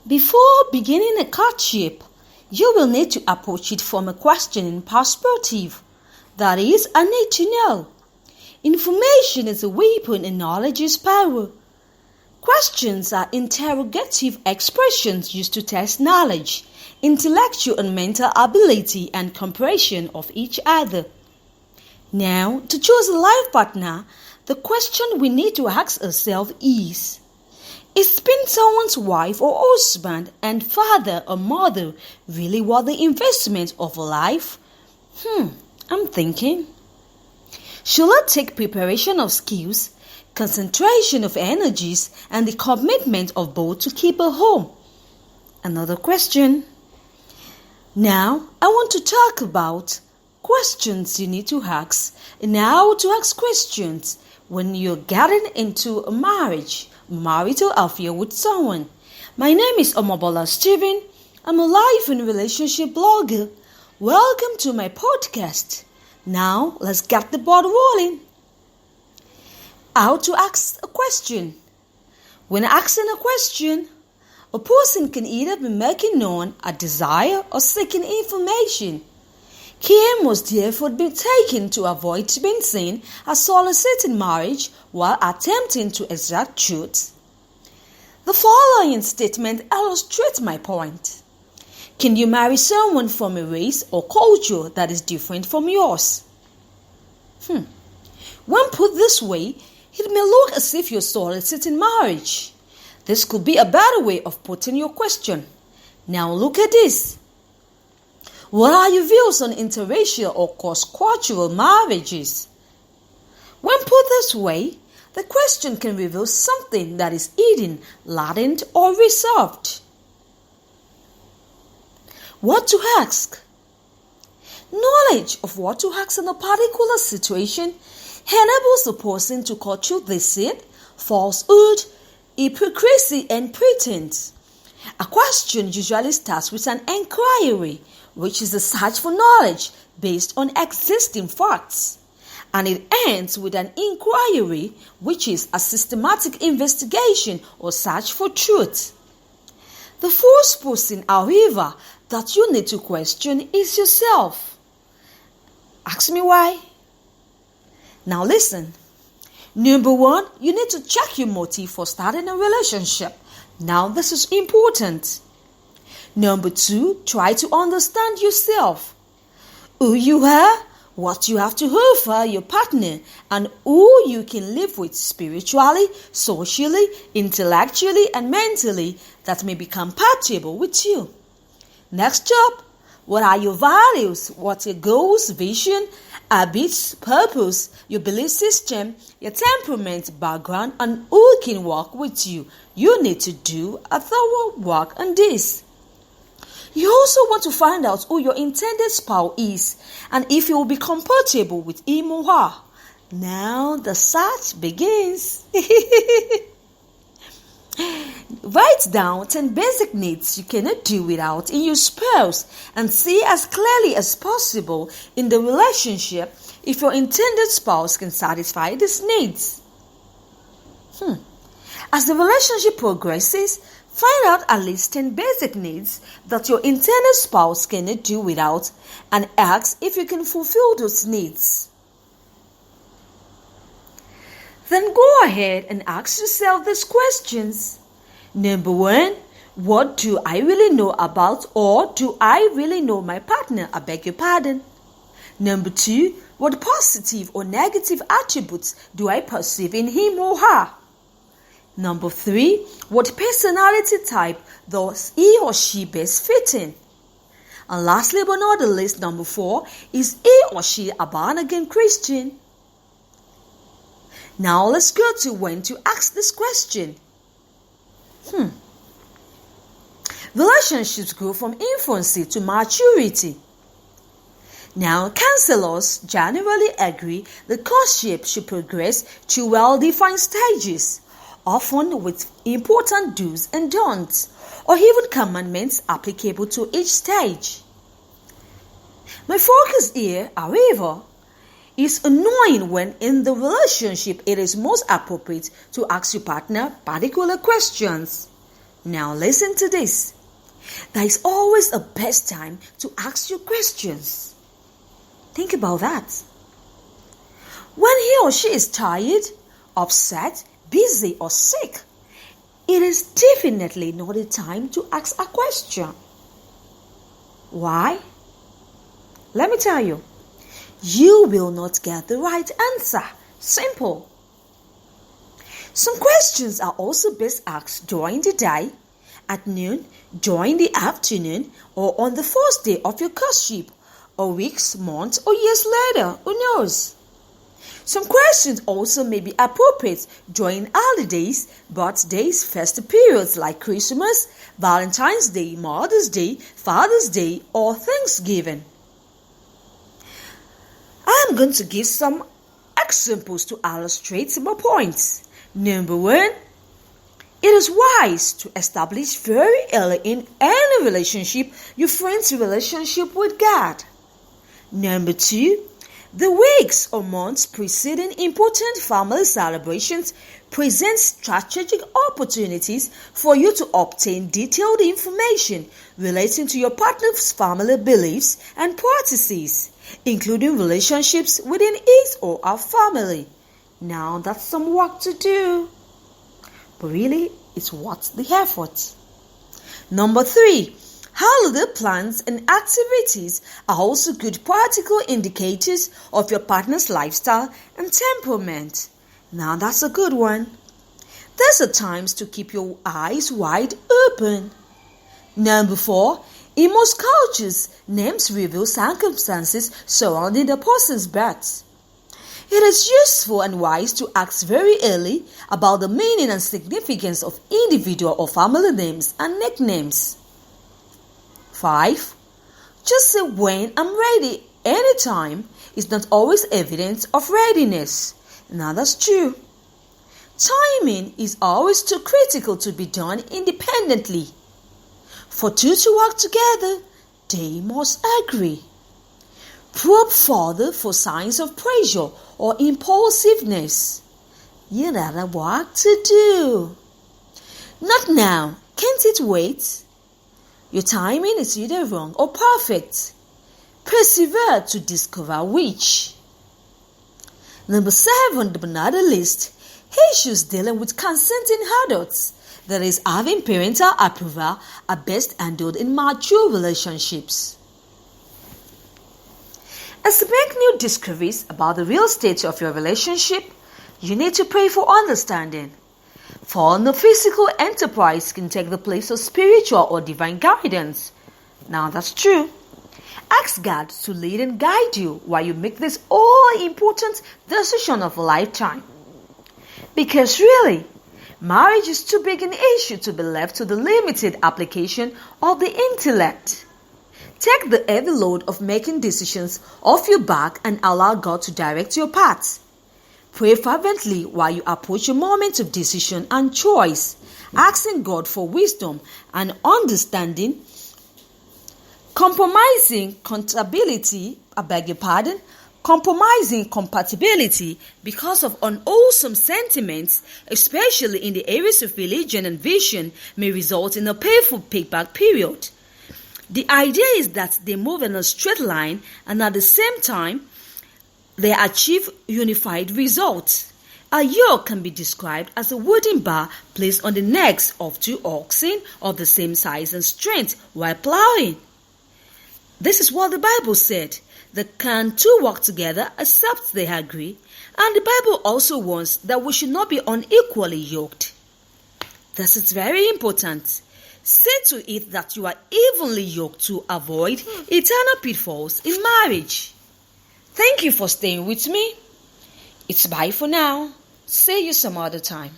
Before beginning a courtship, you will need to approach it from a questioning perspective. That is, I need to know. Information is a weapon and knowledge is power. Questions are interrogative expressions used to test knowledge, intellectual and mental ability and comprehension of each other. Now, to choose a life partner, the question we need to ask ourselves is being someone's wife or husband and father or mother really worth the investment of a life? I'm thinking. Should I take preparation of skills, concentration of energies, and the commitment of both to keep a home? Another question. Now, I want to talk about questions you need to ask and how to ask questions when you're getting into a marital affair with someone. My name is Omobola Stephen. I'm a life and relationship blogger. Welcome to my podcast. Now, let's get the ball rolling. How to ask a question. When asking a question, a person can either be making known a desire or seeking information. Care must therefore be taken to avoid being seen as soliciting marriage while attempting to extract truth. The following statement illustrates my point. Can you marry someone from a race or culture that is different from yours? When put this way, it may look as if you're soliciting marriage. This could be a better way of putting your question. Now look at this. What are your views on interracial or cross-cultural marriages? When put this way, the question can reveal something that is hidden, latent, or reserved. What to ask? Knowledge of what to ask in a particular situation enables the person to cut through deceit, falsehood, hypocrisy, and pretense. A question usually starts with an inquiry, which is a search for knowledge based on existing facts. And it ends with an inquiry, which is a systematic investigation or search for truth. The first person, however, that you need to question is yourself. Ask me why. Now listen. Number one, you need to check your motive for starting a relationship. Now this is important. Number two, try to understand yourself. Who you are, what you have to offer your partner, and who you can live with spiritually, socially, intellectually, and mentally that may be compatible with you. Next up, what are your values? What are your goals, vision, habits, purpose, your belief system, your temperament, background, and who can work with you? You need to do a thorough work on this. You also want to find out who your intended spouse is and if you will be compatible with him or her. Now the search begins. Write down 10 basic needs you cannot do without in your spouse and see as clearly as possible in the relationship if your intended spouse can satisfy these needs. As the relationship progresses, find out at least 10 basic needs that your intended spouse cannot do without and ask if you can fulfill those needs. Then go ahead and ask yourself these questions. Number one, what do I really know about or do I really know my partner? I beg your pardon. Number two, what positive or negative attributes do I perceive in him or her? Number three, what personality type does he or she best fit in? And lastly but not the least, number four, is he or she a born-again Christian? Now let's go to when to ask this question. Relationships grow from infancy to maturity. Now, counselors generally agree that courtship should progress through well-defined stages, often with important do's and don'ts, or even commandments applicable to each stage. My focus here, however, is knowing when in the relationship it is most appropriate to ask your partner particular questions. Now listen to this. There is always a best time to ask your questions. Think about that. When he or she is tired, upset, busy, or sick, it is definitely not a time to ask a question. Why? Let me tell you. You will not get the right answer. Simple. Some questions are also best asked during the day, at noon, during the afternoon, or on the first day of your courtship, or weeks, months, or years later. Who knows? Some questions also may be appropriate during holidays, birthdays, festive periods like Christmas, Valentine's Day, Mother's Day, Father's Day, or Thanksgiving. I am going to give some examples to illustrate my points. Number 1, it is wise to establish very early in any relationship your friend's relationship with God. Number 2, the weeks or months preceding important family celebrations present strategic opportunities for you to obtain detailed information relating to your partner's family beliefs and practices, including relationships within his or her family. Now that's some work to do, but really it's worth the effort. Number 3, holiday plans and activities are also good practical indicators of your partner's lifestyle and temperament. Now that's a good one. These are times to keep your eyes wide open. Number 4, in most cultures, names reveal circumstances surrounding the person's birth. It is useful and wise to ask very early about the meaning and significance of individual or family names and nicknames. 5. Just say when I'm ready anytime is not always evidence of readiness. Now that's true. Timing is always too critical to be done independently. For two to work together, they must agree. Probe further for signs of pressure or impulsiveness. You got work to do. Not now. Can't it wait? Your timing is either wrong or perfect. Persevere to discover which. Number 7, but not the least, issues dealing with consenting adults, that is, having parental approval, are best handled in mature relationships. As you make new discoveries about the real state of your relationship, you need to pray for understanding. For no physical enterprise can take the place of spiritual or divine guidance. Now that's true. Ask God to lead and guide you while you make this all-important decision of a lifetime. Because really, marriage is too big an issue to be left to the limited application of the intellect. Take the heavy load of making decisions off your back and allow God to direct your path. Pray fervently while you approach your moment of decision and choice, asking God for wisdom and understanding, compromising compatibility because of unwholesome sentiments, especially in the areas of religion and vision, may result in a painful payback period. The idea is that they move in a straight line and at the same time, they achieve unified results. A yoke can be described as a wooden bar placed on the necks of two oxen of the same size and strength while plowing. This is what the Bible said. Can two work together except they agree? And the Bible also warns that we should not be unequally yoked. This is very important. See to it that you are evenly yoked to avoid eternal pitfalls in marriage. Thank you for staying with me. It's bye for now. See you some other time.